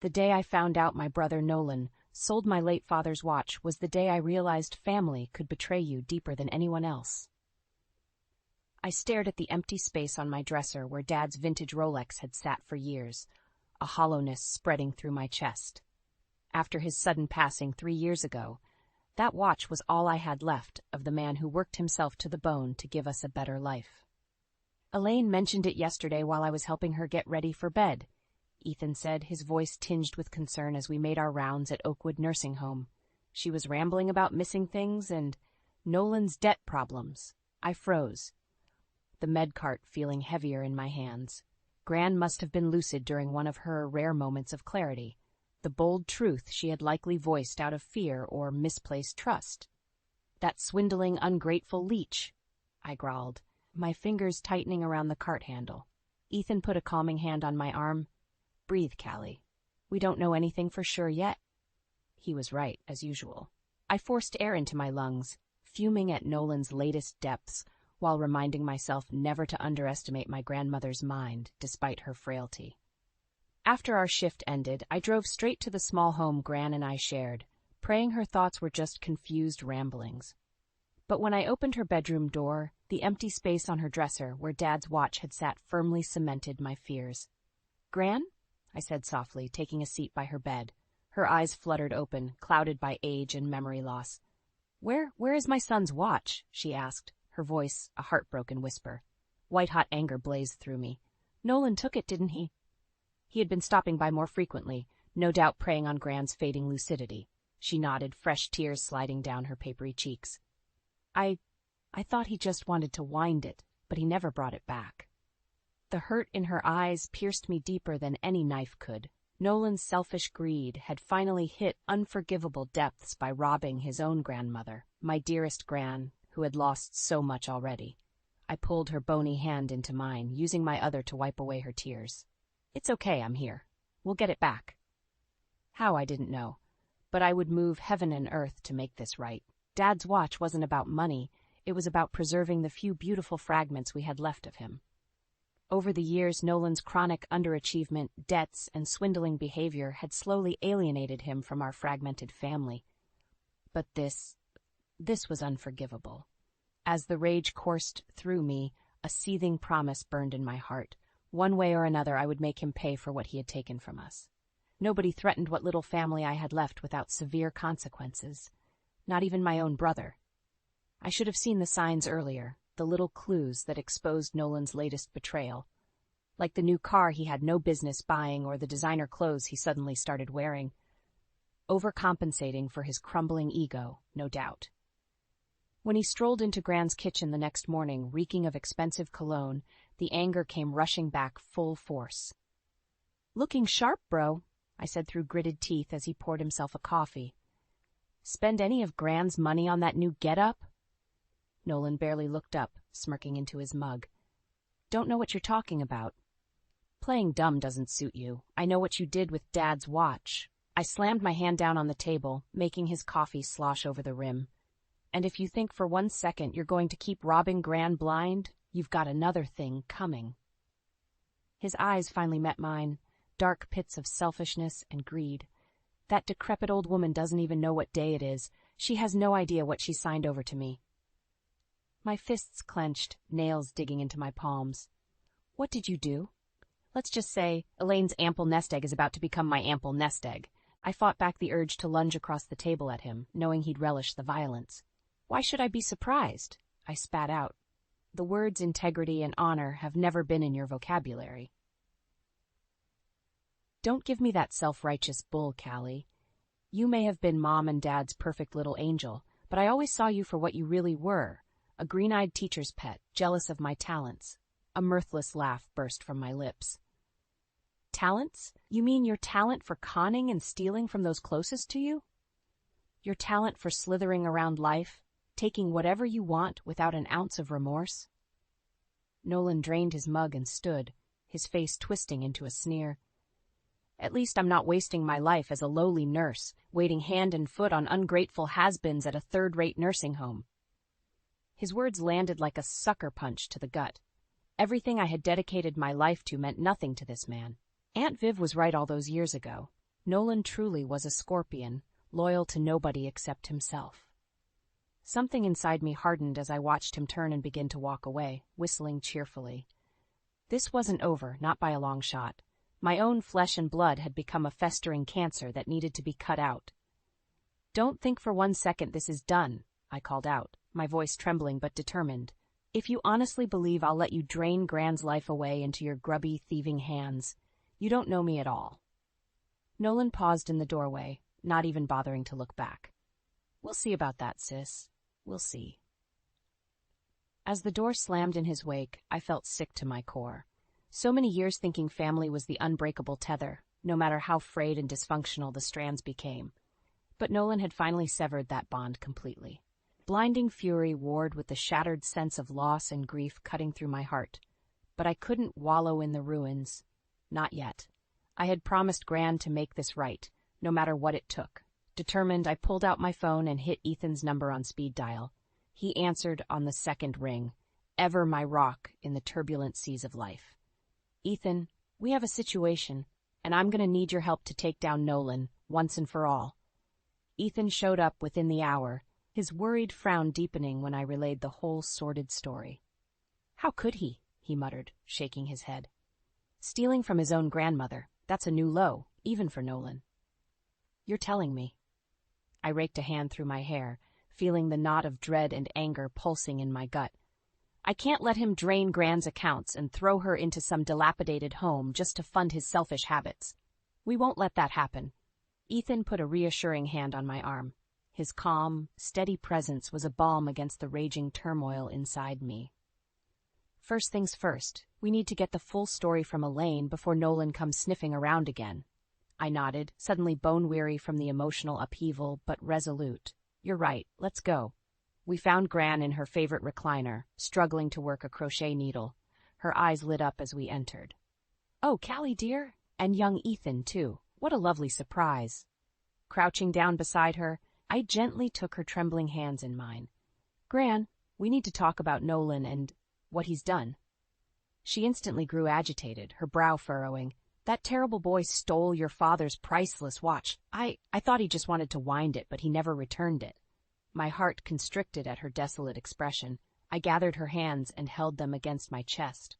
The day I found out my brother Nolan sold my late father's watch was the day I realized family could betray you deeper than anyone else. I stared at the empty space on my dresser where Dad's vintage Rolex had sat for years, a hollowness spreading through my chest. After his sudden passing 3 years ago, that watch was all I had left of the man who worked himself to the bone to give us a better life. Elaine mentioned it yesterday while I was helping her get ready for bed, Ethan said, his voice tinged with concern as we made our rounds at Oakwood Nursing Home. She was rambling about missing things and Nolan's debt problems. I froze, the med cart feeling heavier in my hands. Gran must have been lucid during one of her rare moments of clarity, the bold truth she had likely voiced out of fear or misplaced trust. That swindling, ungrateful leech, I growled, my fingers tightening around the cart handle. Ethan put a calming hand on my arm. Breathe, Callie. We don't know anything for sure yet. He was right, as usual. I forced air into my lungs, fuming at Nolan's latest depths, while reminding myself never to underestimate my grandmother's mind, despite her frailty. After our shift ended, I drove straight to the small home Gran and I shared, praying her thoughts were just confused ramblings. But when I opened her bedroom door, the empty space on her dresser where Dad's watch had sat firmly cemented my fears. Gran? I said softly, taking a seat by her bed. Her eyes fluttered open, clouded by age and memory loss. Where is my son's watch? She asked, her voice a heartbroken whisper. White-hot anger blazed through me. Nolan took it, didn't he? He had been stopping by more frequently, no doubt preying on Gran's fading lucidity. She nodded, fresh tears sliding down her papery cheeks. I thought he just wanted to wind it, but he never brought it back. The hurt in her eyes pierced me deeper than any knife could. Nolan's selfish greed had finally hit unforgivable depths by robbing his own grandmother, my dearest Gran, who had lost so much already. I pulled her bony hand into mine, using my other to wipe away her tears. It's okay, I'm here. We'll get it back. How, I didn't know, but I would move heaven and earth to make this right. Dad's watch wasn't about money, it was about preserving the few beautiful fragments we had left of him. Over the years, Nolan's chronic underachievement, debts, and swindling behavior had slowly alienated him from our fragmented family. But this was unforgivable. As the rage coursed through me, a seething promise burned in my heart. One way or another, I would make him pay for what he had taken from us. Nobody threatened what little family I had left without severe consequences. Not even my own brother. I should have seen the signs earlier, the little clues that exposed Nolan's latest betrayal. Like the new car he had no business buying or the designer clothes he suddenly started wearing. Overcompensating for his crumbling ego, no doubt. When he strolled into Gran's kitchen the next morning, reeking of expensive cologne, the anger came rushing back full force. Looking sharp, bro, I said through gritted teeth as he poured himself a coffee. Spend any of Gran's money on that new get-up? Nolan barely looked up, smirking into his mug. Don't know what you're talking about. Playing dumb doesn't suit you. I know what you did with Dad's watch. I slammed my hand down on the table, making his coffee slosh over the rim. And if you think for 1 second you're going to keep robbing Gran blind, you've got another thing coming. His eyes finally met mine, dark pits of selfishness and greed. That decrepit old woman doesn't even know what day it is. She has no idea what she signed over to me. My fists clenched, nails digging into my palms. What did you do? Let's just say Elaine's ample nest egg is about to become my ample nest egg. I fought back the urge to lunge across the table at him, knowing he'd relish the violence. Why should I be surprised? I spat out. The words integrity and honor have never been in your vocabulary. Don't give me that self-righteous bull, Callie. You may have been Mom and Dad's perfect little angel, but I always saw you for what you really were. A green-eyed teacher's pet, jealous of my talents. A mirthless laugh burst from my lips. Talents? You mean your talent for conning and stealing from those closest to you? Your talent for slithering around life, taking whatever you want without an ounce of remorse? Nolan drained his mug and stood, his face twisting into a sneer. At least I'm not wasting my life as a lowly nurse, waiting hand and foot on ungrateful has-beens at a third-rate nursing home. His words landed like a sucker punch to the gut. Everything I had dedicated my life to meant nothing to this man. Aunt Viv was right all those years ago. Nolan truly was a scorpion, loyal to nobody except himself. Something inside me hardened as I watched him turn and begin to walk away, whistling cheerfully. This wasn't over, not by a long shot. My own flesh and blood had become a festering cancer that needed to be cut out. "Don't think for 1 second this is done," I called out, my voice trembling but determined. "If you honestly believe I'll let you drain Gran's life away into your grubby, thieving hands, you don't know me at all." Nolan paused in the doorway, not even bothering to look back. "We'll see about that, sis. We'll see." As the door slammed in his wake, I felt sick to my core. So many years thinking family was the unbreakable tether, no matter how frayed and dysfunctional the strands became. But Nolan had finally severed that bond completely. Blinding fury warred with the shattered sense of loss and grief cutting through my heart. But I couldn't wallow in the ruins. Not yet. I had promised Gran to make this right, no matter what it took. Determined, I pulled out my phone and hit Ethan's number on speed dial. He answered on the second ring, ever my rock in the turbulent seas of life. "Ethan, we have a situation, and I'm going to need your help to take down Nolan, once and for all." Ethan showed up within the hour, his worried frown deepening when I relayed the whole sordid story. "How could he?" he muttered, shaking his head. "Stealing from his own grandmother, that's a new low, even for Nolan." "You're telling me." I raked a hand through my hair, feeling the knot of dread and anger pulsing in my gut. "I can't let him drain Gran's accounts and throw her into some dilapidated home just to fund his selfish habits. We won't let that happen." Ethan put a reassuring hand on my arm. His calm, steady presence was a balm against the raging turmoil inside me. "First things first, we need to get the full story from Elaine before Nolan comes sniffing around again." I nodded, suddenly bone-weary from the emotional upheaval, but resolute. "You're right, let's go." We found Gran in her favorite recliner, struggling to work a crochet needle. Her eyes lit up as we entered. "Oh, Callie, dear? And young Ethan, too. What a lovely surprise." Crouching down beside her, I gently took her trembling hands in mine. "Gran, we need to talk about Nolan and what he's done." She instantly grew agitated, her brow furrowing. "That terrible boy stole your father's priceless watch. I thought he just wanted to wind it, but he never returned it." My heart constricted at her desolate expression. I gathered her hands and held them against my chest.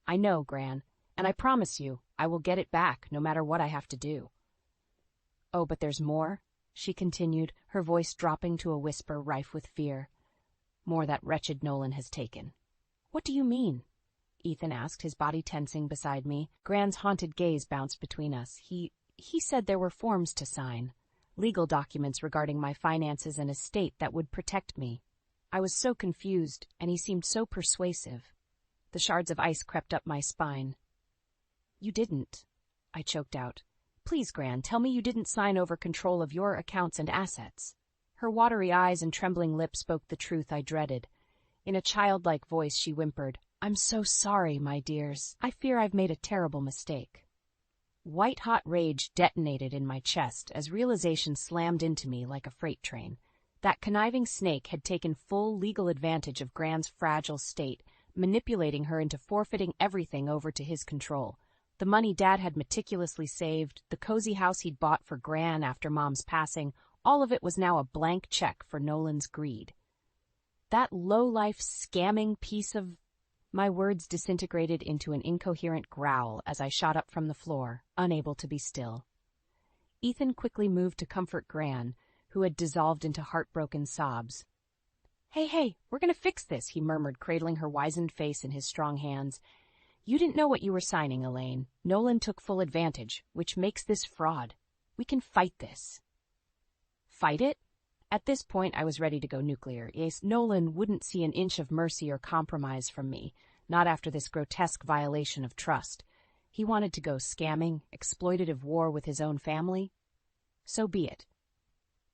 "I know, Gran, and I promise you, I will get it back, no matter what I have to do." "Oh, but there's more," she continued, her voice dropping to a whisper rife with fear. "More that wretched Nolan has taken." "What do you mean?" Ethan asked, his body tensing beside me. Gran's haunted gaze bounced between us. He said there were forms to sign. Legal documents regarding my finances and estate that would protect me. I was so confused, and he seemed so persuasive. The shards of ice crept up my spine. "You didn't," I choked out. "Please, Gran, tell me you didn't sign over control of your accounts and assets." Her watery eyes and trembling lips spoke the truth I dreaded. In a childlike voice she whimpered, "I'm so sorry, my dears. I fear I've made a terrible mistake." White-hot rage detonated in my chest as realization slammed into me like a freight train. That conniving snake had taken full legal advantage of Gran's fragile state, manipulating her into forfeiting everything over to his control. The money Dad had meticulously saved, the cozy house he'd bought for Gran after Mom's passing, all of it was now a blank check for Nolan's greed. That low-life, scamming piece of... My words disintegrated into an incoherent growl as I shot up from the floor, unable to be still. Ethan quickly moved to comfort Gran, who had dissolved into heartbroken sobs. Hey, we're going to fix this," he murmured, cradling her wizened face in his strong hands. "You didn't know what you were signing, Elaine. Nolan took full advantage, which makes this fraud. We can fight this." Fight it? At this point, I was ready to go nuclear. Yes, Nolan wouldn't see an inch of mercy or compromise from me, not after this grotesque violation of trust. He wanted to go scamming, exploitative war with his own family. So be it.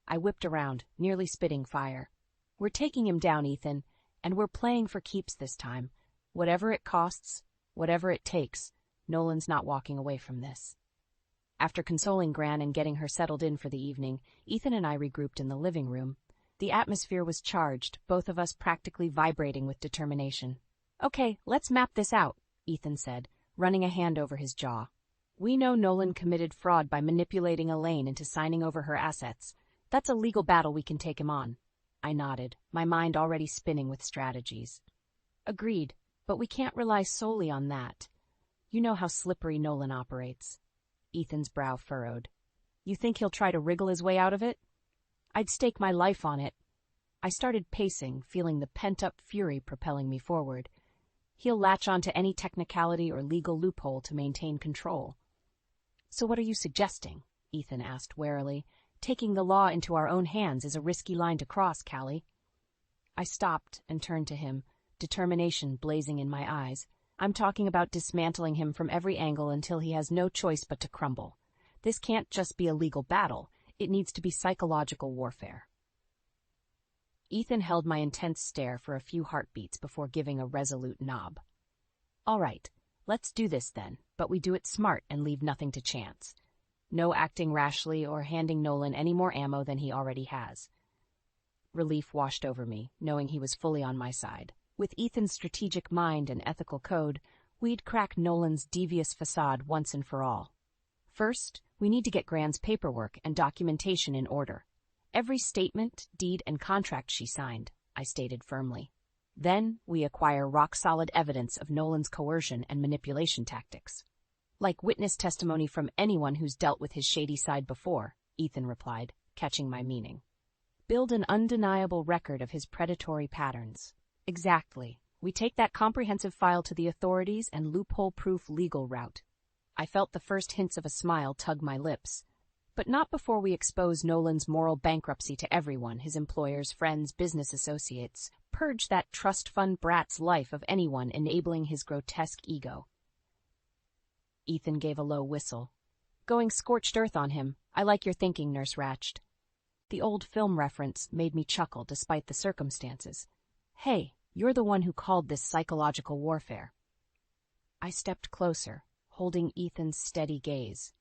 I whipped around, nearly spitting fire. "We're taking him down, Ethan, and we're playing for keeps this time. Whatever it costs, whatever it takes, Nolan's not walking away from this." After consoling Gran and getting her settled in for the evening, Ethan and I regrouped in the living room. The atmosphere was charged, both of us practically vibrating with determination. "Okay, let's map this out," Ethan said, running a hand over his jaw. We know Nolan committed fraud by manipulating Elaine into signing over her assets. That's a legal battle we can take him on. I nodded, my mind already spinning with strategies. Agreed, but we can't rely solely on that. You know how slippery Nolan operates. Ethan's brow furrowed. You think he'll try to wriggle his way out of it? I'd stake my life on it. I started pacing, feeling the pent-up fury propelling me forward. He'll latch onto any technicality or legal loophole to maintain control. So what are you suggesting? Ethan asked warily. Taking the law into our own hands is a risky line to cross, Callie. I stopped and turned to him, determination blazing in my eyes. I'm talking about dismantling him from every angle until he has no choice but to crumble. This can't just be a legal battle. It needs to be psychological warfare. Ethan held my intense stare for a few heartbeats before giving a resolute nod. All right, let's do this then, but we do it smart and leave nothing to chance. No acting rashly or handing Nolan any more ammo than he already has. Relief washed over me, knowing he was fully on my side. With Ethan's strategic mind and ethical code, we'd crack Nolan's devious facade once and for all. First, we need to get Gran's paperwork and documentation in order. Every statement, deed, and contract she signed, I stated firmly. Then, we acquire rock-solid evidence of Nolan's coercion and manipulation tactics. Like witness testimony from anyone who's dealt with his shady side before, Ethan replied, catching my meaning. Build an undeniable record of his predatory patterns. Exactly. We take that comprehensive file to the authorities and loophole-proof legal route. I felt the first hints of a smile tug my lips. But not before we expose Nolan's moral bankruptcy to everyone, his employers, friends, business associates. Purge that trust fund brat's life of anyone enabling his grotesque ego. Ethan gave a low whistle. Going scorched earth on him. I like your thinking, Nurse Ratched. The old film reference made me chuckle despite the circumstances. Hey, you're the one who called this psychological warfare. I stepped closer, holding Ethan's steady gaze.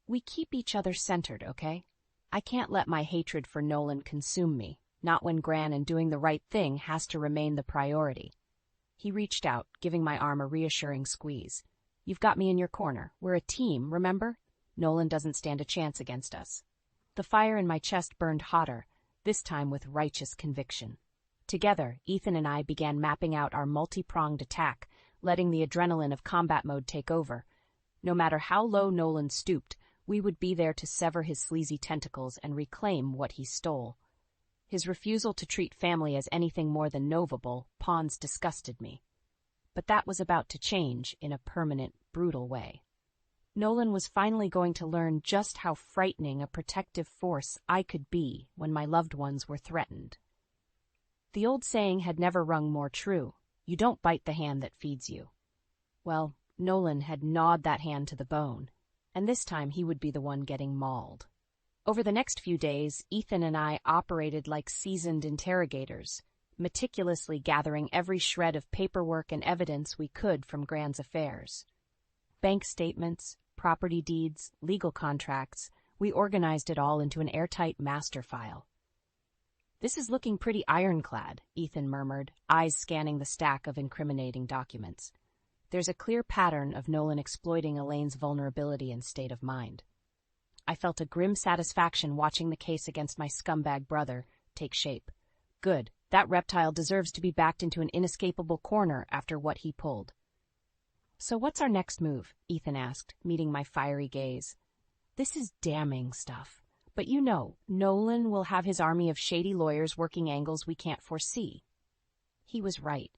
We keep each other centered, okay? I can't let my hatred for Nolan consume me, not when Gran and doing the right thing has to remain the priority. He reached out, giving my arm a reassuring squeeze. You've got me in your corner. We're a team, remember? Nolan doesn't stand a chance against us. The fire in my chest burned hotter, this time with righteous conviction. Together, Ethan and I began mapping out our multi-pronged attack, letting the adrenaline of combat mode take over. No matter how low Nolan stooped, we would be there to sever his sleazy tentacles and reclaim what he stole. His refusal to treat family as anything more than novable pawns disgusted me. But that was about to change in a permanent, brutal way. Nolan was finally going to learn just how frightening a protective force I could be when my loved ones were threatened. The old saying had never rung more true. You don't bite the hand that feeds you. Well, Nolan had gnawed that hand to the bone, and this time he would be the one getting mauled. Over the next few days, Ethan and I operated like seasoned interrogators, meticulously gathering every shred of paperwork and evidence we could from Gran's affairs. Bank statements, property deeds, legal contracts, we organized it all into an airtight master file. This is looking pretty ironclad, Ethan murmured, eyes scanning the stack of incriminating documents. There's a clear pattern of Nolan exploiting Elaine's vulnerability and state of mind. I felt a grim satisfaction watching the case against my scumbag brother take shape. Good, that reptile deserves to be backed into an inescapable corner after what he pulled. So what's our next move? Ethan asked, meeting my fiery gaze. This is damning stuff. But you know, Nolan will have his army of shady lawyers working angles we can't foresee. He was right.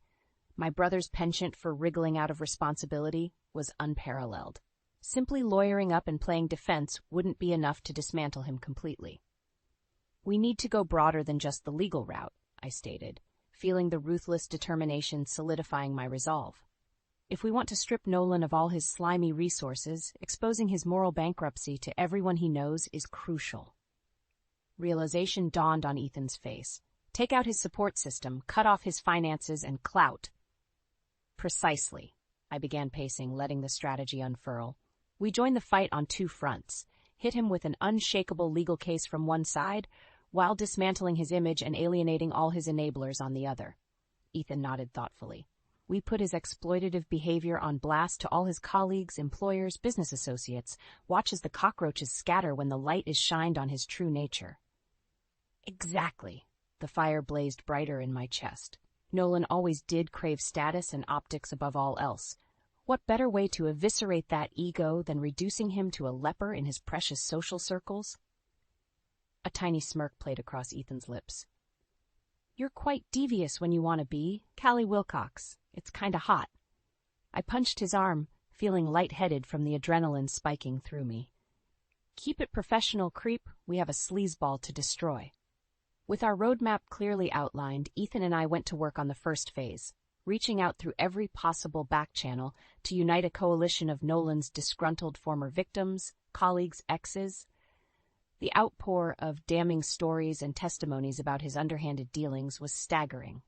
My brother's penchant for wriggling out of responsibility was unparalleled. Simply lawyering up and playing defense wouldn't be enough to dismantle him completely. We need to go broader than just the legal route, I stated, feeling the ruthless determination solidifying my resolve. If we want to strip Nolan of all his slimy resources, exposing his moral bankruptcy to everyone he knows is crucial. Realization dawned on Ethan's face. Take out his support system, cut off his finances, and clout. Precisely. I began pacing, letting the strategy unfurl. We joined the fight on two fronts. Hit him with an unshakable legal case from one side, while dismantling his image and alienating all his enablers on the other. Ethan nodded thoughtfully. We put his exploitative behavior on blast to all his colleagues, employers, business associates. Watch as the cockroaches scatter when the light is shined on his true nature. Exactly. The fire blazed brighter in my chest. Nolan always did crave status and optics above all else. What better way to eviscerate that ego than reducing him to a leper in his precious social circles? A tiny smirk played across Ethan's lips. You're quite devious when you want to be, Callie Wilcox. It's kinda hot. I punched his arm, feeling lightheaded from the adrenaline spiking through me. Keep it professional, creep. We have a sleazeball to destroy. With our roadmap clearly outlined, Ethan and I went to work on the first phase, reaching out through every possible back channel to unite a coalition of Nolan's disgruntled former victims, colleagues, exes. The outpour of damning stories and testimonies about his underhanded dealings was staggering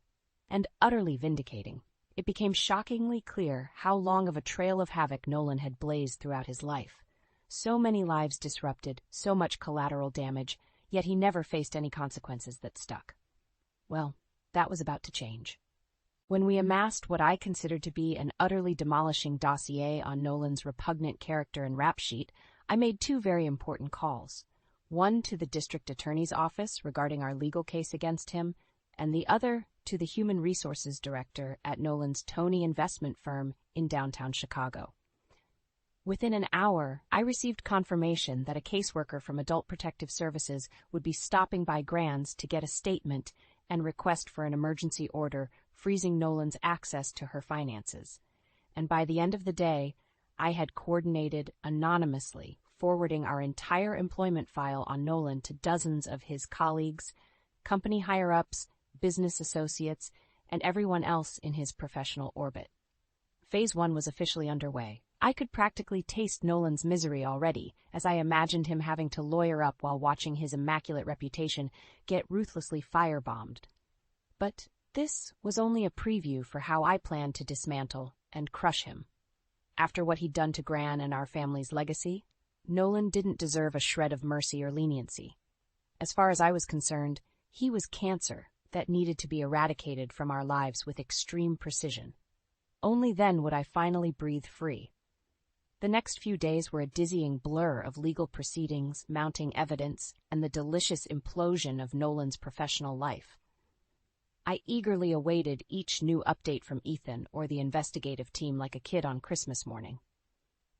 and utterly vindicating. It became shockingly clear how long of a trail of havoc Nolan had blazed throughout his life. So many lives disrupted, so much collateral damage, yet he never faced any consequences that stuck. Well, that was about to change. When we amassed what I considered to be an utterly demolishing dossier on Nolan's repugnant character and rap sheet, I made two very important calls. One to the district attorney's office regarding our legal case against him, and the other to the human resources director at Nolan's Tony investment firm in downtown Chicago. Within an hour, I received confirmation that a caseworker from Adult Protective Services would be stopping by Grand's to get a statement and request for an emergency order freezing Nolan's access to her finances. And by the end of the day, I had coordinated anonymously forwarding our entire employment file on Nolan to dozens of his colleagues, company higher-ups, business associates, and everyone else in his professional orbit. Phase 1 was officially underway. I could practically taste Nolan's misery already, as I imagined him having to lawyer up while watching his immaculate reputation get ruthlessly firebombed. But this was only a preview for how I planned to dismantle and crush him. After what he'd done to Gran and our family's legacy, Nolan didn't deserve a shred of mercy or leniency. As far as I was concerned, he was cancer that needed to be eradicated from our lives with extreme precision. Only then would I finally breathe free. The next few days were a dizzying blur of legal proceedings, mounting evidence, and the delicious implosion of Nolan's professional life. I eagerly awaited each new update from Ethan or the investigative team like a kid on Christmas morning.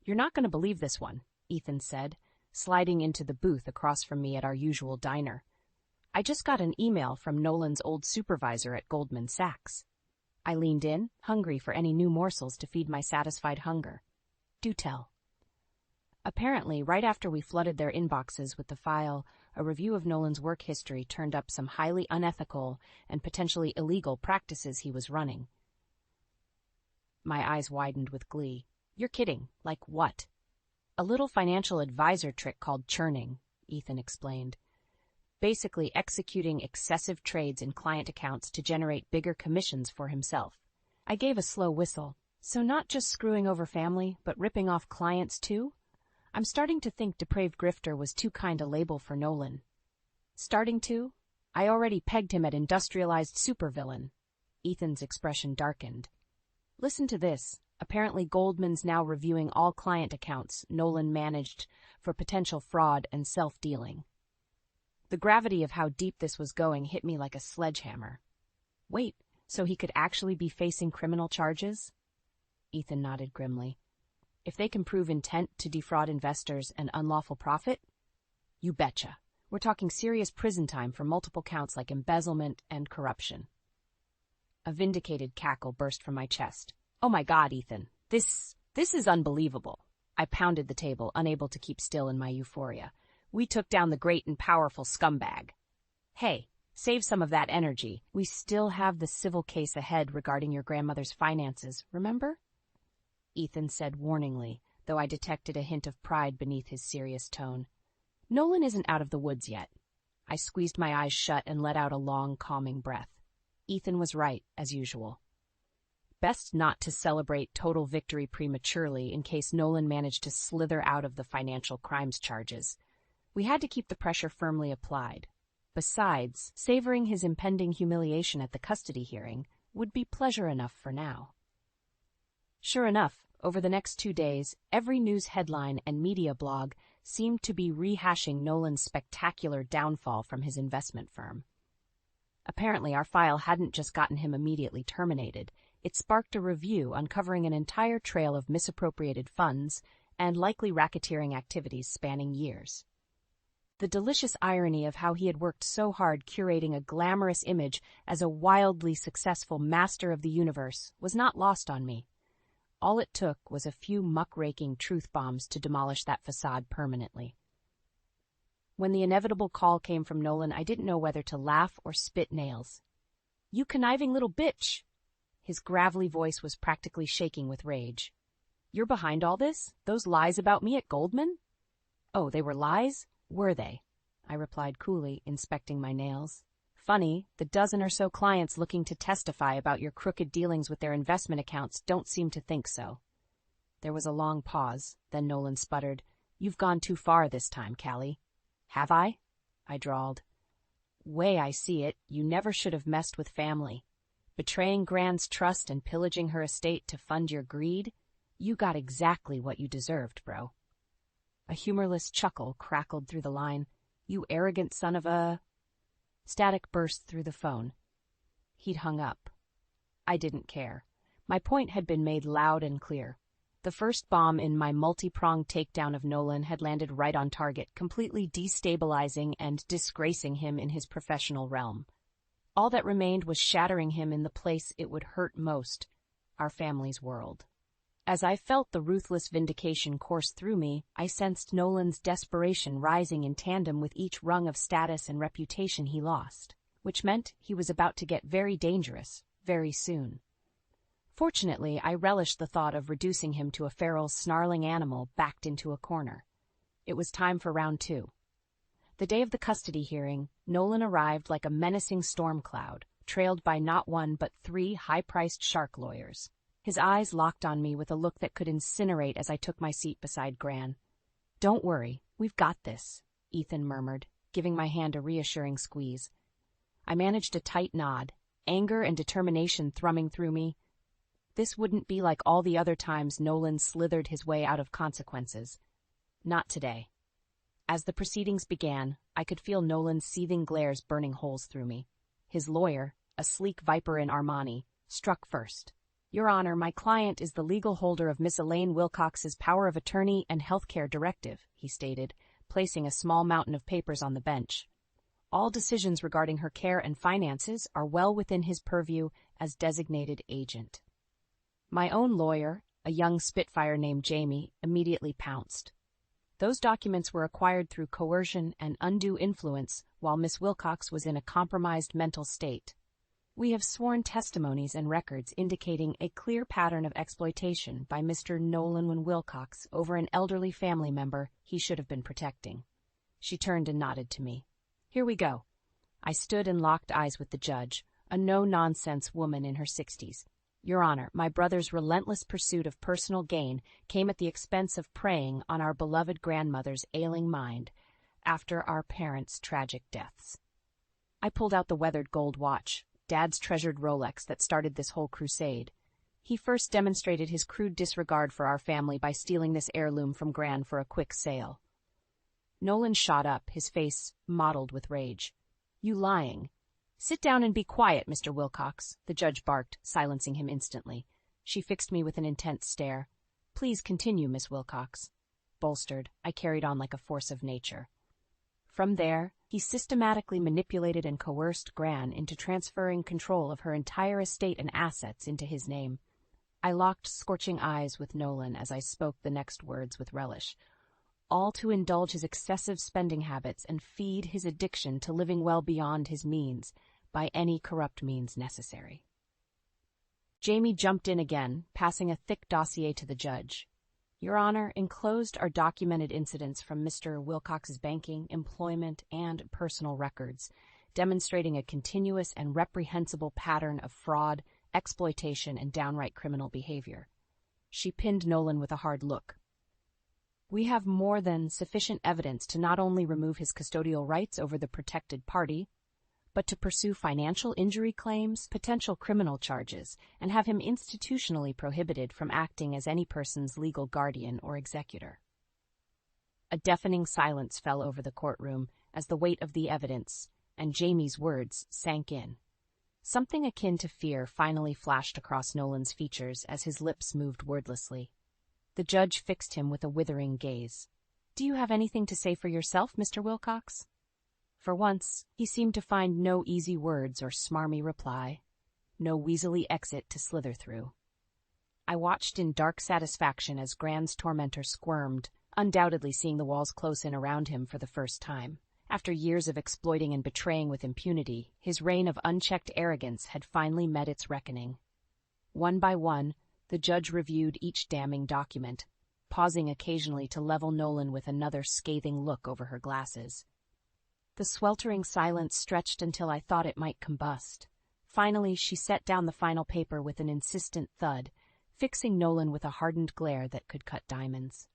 "You're not going to believe this one," Ethan said, sliding into the booth across from me at our usual diner. "I just got an email from Nolan's old supervisor at Goldman Sachs." I leaned in, hungry for any new morsels to feed my satisfied hunger. "Do tell." Apparently, right after we flooded their inboxes with the file, a review of Nolan's work history turned up some highly unethical and potentially illegal practices he was running. My eyes widened with glee. "You're kidding. Like what?" "A little financial advisor trick called churning," Ethan explained. "Basically executing excessive trades in client accounts to generate bigger commissions for himself." I gave a slow whistle. "So not just screwing over family, but ripping off clients too? I'm starting to think depraved grifter was too kind a label for Nolan." "Starting to? I already pegged him at industrialized supervillain." Ethan's expression darkened. "Listen to this. Apparently Goldman's now reviewing all client accounts Nolan managed for potential fraud and self-dealing." The gravity of how deep this was going hit me like a sledgehammer. "Wait, so he could actually be facing criminal charges?" Ethan nodded grimly. "If they can prove intent to defraud investors and unlawful profit? You betcha. We're talking serious prison time for multiple counts like embezzlement and corruption." A vindicated cackle burst from my chest. "Oh my God, Ethan. This is unbelievable." I pounded the table, unable to keep still in my euphoria. "We took down the great and powerful scumbag." "Hey, save some of that energy. We still have the civil case ahead regarding your grandmother's finances, remember?" Ethan said warningly, though I detected a hint of pride beneath his serious tone. "Nolan isn't out of the woods yet." I squeezed my eyes shut and let out a long, calming breath. Ethan was right, as usual. Best not to celebrate total victory prematurely in case Nolan managed to slither out of the financial crimes charges. We had to keep the pressure firmly applied. Besides, savoring his impending humiliation at the custody hearing would be pleasure enough for now. Sure enough, over the next 2 days, every news headline and media blog seemed to be rehashing Nolan's spectacular downfall from his investment firm. Apparently, our file hadn't just gotten him immediately terminated. It sparked a review uncovering an entire trail of misappropriated funds and likely racketeering activities spanning years. The delicious irony of how he had worked so hard curating a glamorous image as a wildly successful master of the universe was not lost on me. All it took was a few muckraking truth bombs to demolish that facade permanently. When the inevitable call came from Nolan, I didn't know whether to laugh or spit nails. "You conniving little bitch!" His gravelly voice was practically shaking with rage. "You're behind all this? Those lies about me at Goldman?" "Oh, they were lies? Were they?" I replied coolly, inspecting my nails. "Funny, the dozen or so clients looking to testify about your crooked dealings with their investment accounts don't seem to think so." There was a long pause, then Nolan sputtered, "You've gone too far this time, Callie." "Have I?" I drawled. "Way I see it, you never should have messed with family. Betraying Gran's trust and pillaging her estate to fund your greed, you got exactly what you deserved, bro." A humorless chuckle crackled through the line. "You arrogant son of a—" Static burst through the phone. He'd hung up. I didn't care. My point had been made loud and clear. The first bomb in my multi-pronged takedown of Nolan had landed right on target, completely destabilizing and disgracing him in his professional realm. All that remained was shattering him in the place it would hurt most, our family's world. As I felt the ruthless vindication course through me, I sensed Nolan's desperation rising in tandem with each rung of status and reputation he lost, which meant he was about to get very dangerous, very soon. Fortunately, I relished the thought of reducing him to a feral, snarling animal backed into a corner. It was time for round 2. The day of the custody hearing, Nolan arrived like a menacing storm cloud, trailed by not one but 3 high-priced shark lawyers. His eyes locked on me with a look that could incinerate as I took my seat beside Gran. "Don't worry, we've got this," Ethan murmured, giving my hand a reassuring squeeze. I managed a tight nod, anger and determination thrumming through me. This wouldn't be like all the other times Nolan slithered his way out of consequences. Not today. As the proceedings began, I could feel Nolan's seething glares burning holes through me. His lawyer, a sleek viper in Armani, struck first. "Your Honor, my client is the legal holder of Miss Elaine Wilcox's power of attorney and healthcare directive," he stated, placing a small mountain of papers on the bench. "All decisions regarding her care and finances are well within his purview as designated agent." My own lawyer, a young spitfire named Jamie, immediately pounced. "Those documents were acquired through coercion and undue influence while Miss Wilcox was in a compromised mental state. We have sworn testimonies and records indicating a clear pattern of exploitation by Mr. Nolan Wilcox over an elderly family member he should have been protecting." She turned and nodded to me. "Here we go." I stood and locked eyes with the judge, a no-nonsense woman in her 60s. "Your Honor, my brother's relentless pursuit of personal gain came at the expense of preying on our beloved grandmother's ailing mind after our parents' tragic deaths." I pulled out the weathered gold watch, Dad's treasured Rolex that started this whole crusade. He first demonstrated his crude disregard for our family by stealing this heirloom from Gran for a quick sale. Nolan shot up, his face mottled with rage. "You lying." "Sit down and be quiet, Mr. Wilcox," the judge barked, silencing him instantly. She fixed me with an intense stare. "Please continue, Miss Wilcox." Bolstered, I carried on like a force of nature. From there, he systematically manipulated and coerced Gran into transferring control of her entire estate and assets into his name. I locked scorching eyes with Nolan as I spoke the next words with relish, all to indulge his excessive spending habits and feed his addiction to living well beyond his means, by any corrupt means necessary. Jamie jumped in again, passing a thick dossier to the judge. "Your Honor, enclosed are documented incidents from Mr. Wilcox's banking, employment, and personal records, demonstrating a continuous and reprehensible pattern of fraud, exploitation, and downright criminal behavior." She pinned Nolan with a hard look. "We have more than sufficient evidence to not only remove his custodial rights over the protected party, but but to pursue financial injury claims, potential criminal charges, and have him institutionally prohibited from acting as any person's legal guardian or executor. A deafening silence fell over the courtroom as the weight of the evidence and Jamie's words sank in. Something akin to fear finally flashed across Nolan's features as his lips moved wordlessly. The judge fixed him with a withering gaze. "Do you have anything to say for yourself, Mr. Wilcox?" For once, he seemed to find no easy words or smarmy reply, no weaselly exit to slither through. I watched in dark satisfaction as Gran's tormentor squirmed, undoubtedly seeing the walls close in around him for the first time. After years of exploiting and betraying with impunity, his reign of unchecked arrogance had finally met its reckoning. One by one, the judge reviewed each damning document, pausing occasionally to level Nolan with another scathing look over her glasses. The sweltering silence stretched until I thought it might combust. Finally, she set down the final paper with an insistent thud, fixing Nolan with a hardened glare that could cut diamonds.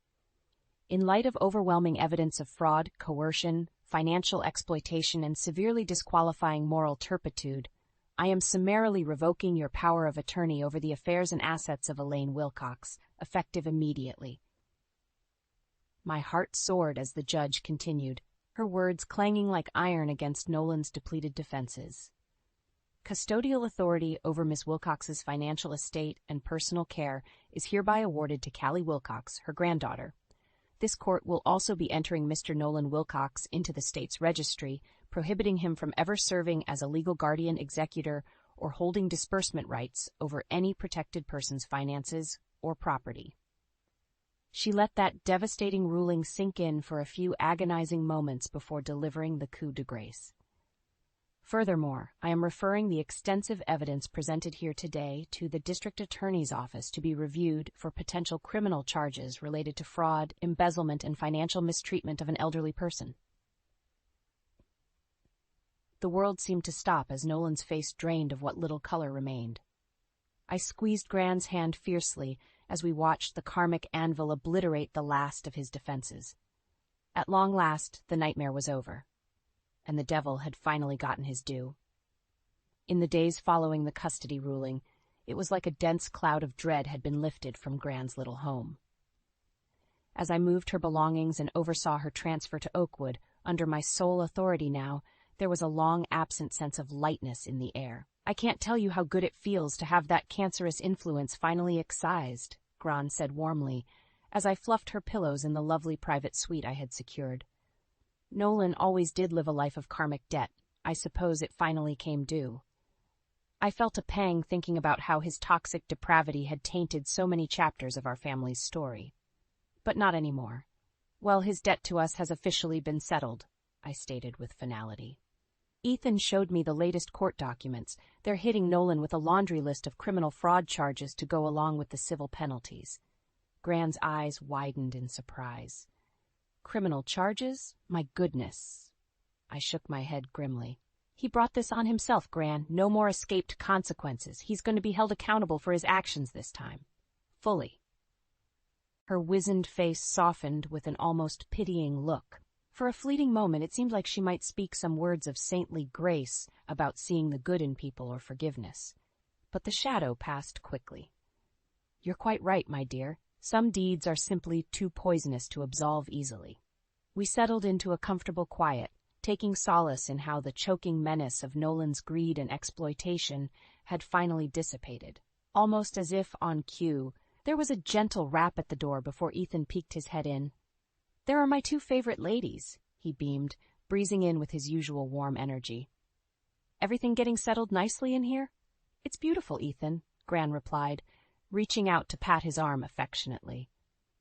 In light of overwhelming evidence of fraud, coercion, financial exploitation, and severely disqualifying moral turpitude, I am summarily revoking your power of attorney over the affairs and assets of Elaine Wilcox, effective immediately. My heart soared as the judge continued, her words clanging like iron against Nolan's depleted defenses. Custodial authority over Miss Wilcox's financial estate and personal care is hereby awarded to Callie Wilcox, her granddaughter. This court will also be entering Mr. Nolan Wilcox into the state's registry, prohibiting him from ever serving as a legal guardian, executor, or holding disbursement rights over any protected person's finances or property. She let that devastating ruling sink in for a few agonizing moments before delivering the coup de grace. Furthermore, I am referring the extensive evidence presented here today to the District Attorney's Office to be reviewed for potential criminal charges related to fraud, embezzlement, and financial mistreatment of an elderly person. The world seemed to stop as Nolan's face drained of what little color remained. I squeezed Gran's hand fiercely as we watched the karmic anvil obliterate the last of his defenses. At long last, the nightmare was over, and the devil had finally gotten his due. In the days following the custody ruling, it was like a dense cloud of dread had been lifted from Gran's little home. As I moved her belongings and oversaw her transfer to Oakwood, under my sole authority now, there was a long-absent sense of lightness in the air. "I can't tell you how good it feels to have that cancerous influence finally excised," Gran said warmly, as I fluffed her pillows in the lovely private suite I had secured. "Nolan always did live a life of karmic debt. I suppose it finally came due." I felt a pang thinking about how his toxic depravity had tainted so many chapters of our family's story. But not anymore. "Well, his debt to us has officially been settled," I stated with finality. "Ethan showed me the latest court documents. They're hitting Nolan with a laundry list of criminal fraud charges to go along with the civil penalties." Gran's eyes widened in surprise. "Criminal charges? My goodness." I shook my head grimly. "He brought this on himself, Gran. No more escaped consequences. He's going to be held accountable for his actions this time. Fully." Her wizened face softened with an almost pitying look. For a fleeting moment, it seemed like she might speak some words of saintly grace about seeing the good in people or forgiveness. But the shadow passed quickly. "You're quite right, my dear. Some deeds are simply too poisonous to absolve easily." We settled into a comfortable quiet, taking solace in how the choking menace of Nolan's greed and exploitation had finally dissipated. Almost as if on cue, there was a gentle rap at the door before Ethan peeked his head in. "There are my two favorite ladies," he beamed, breezing in with his usual warm energy. "Everything getting settled nicely in here?" "It's beautiful, Ethan," Gran replied, reaching out to pat his arm affectionately.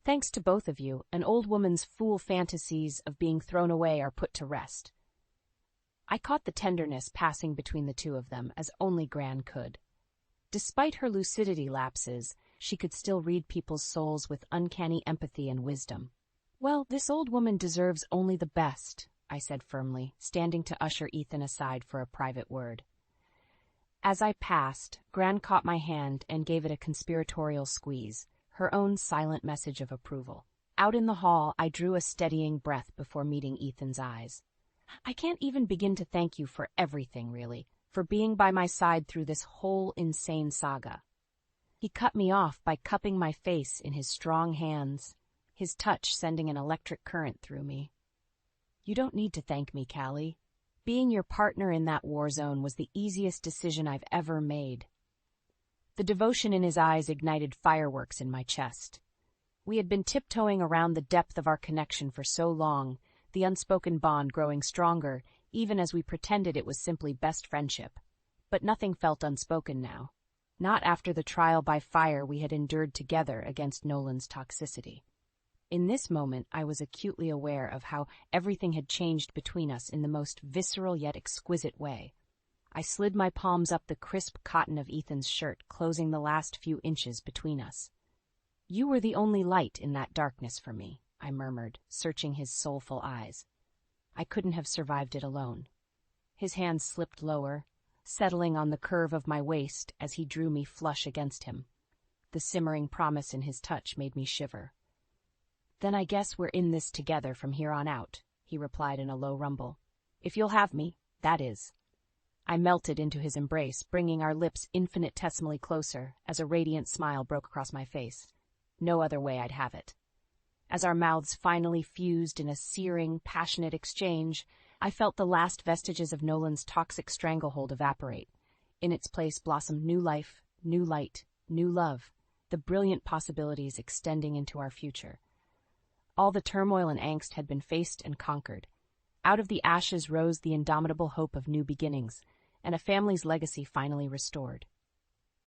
"Thanks to both of you, an old woman's fool fantasies of being thrown away are put to rest." I caught the tenderness passing between the two of them, as only Gran could. Despite her lucidity lapses, she could still read people's souls with uncanny empathy and wisdom. "Well, this old woman deserves only the best," I said firmly, standing to usher Ethan aside for a private word. As I passed, Gran caught my hand and gave it a conspiratorial squeeze, her own silent message of approval. Out in the hall, I drew a steadying breath before meeting Ethan's eyes. I can't even begin to thank you for everything, really, for being by my side through this whole insane saga. He cut me off by cupping my face in his strong hands, his touch sending an electric current through me. You don't need to thank me, Callie. Being your partner in that war zone was the easiest decision I've ever made. The devotion in his eyes ignited fireworks in my chest. We had been tiptoeing around the depth of our connection for so long, the unspoken bond growing stronger, even as we pretended it was simply best friendship. But nothing felt unspoken now. Not after the trial by fire we had endured together against Nolan's toxicity. In this moment, I was acutely aware of how everything had changed between us in the most visceral yet exquisite way. I slid my palms up the crisp cotton of Ethan's shirt, closing the last few inches between us. You were the only light in that darkness for me, I murmured, searching his soulful eyes. I couldn't have survived it alone. His hand slipped lower, settling on the curve of my waist as he drew me flush against him. The simmering promise in his touch made me shiver. Then I guess we're in this together from here on out, he replied in a low rumble. If you'll have me, that is. I melted into his embrace, bringing our lips infinitesimally closer as a radiant smile broke across my face. No other way I'd have it. As our mouths finally fused in a searing, passionate exchange, I felt the last vestiges of Nolan's toxic stranglehold evaporate. In its place blossomed new life, new light, new love, the brilliant possibilities extending into our future. All the turmoil and angst had been faced and conquered. Out of the ashes rose the indomitable hope of new beginnings, and a family's legacy finally restored.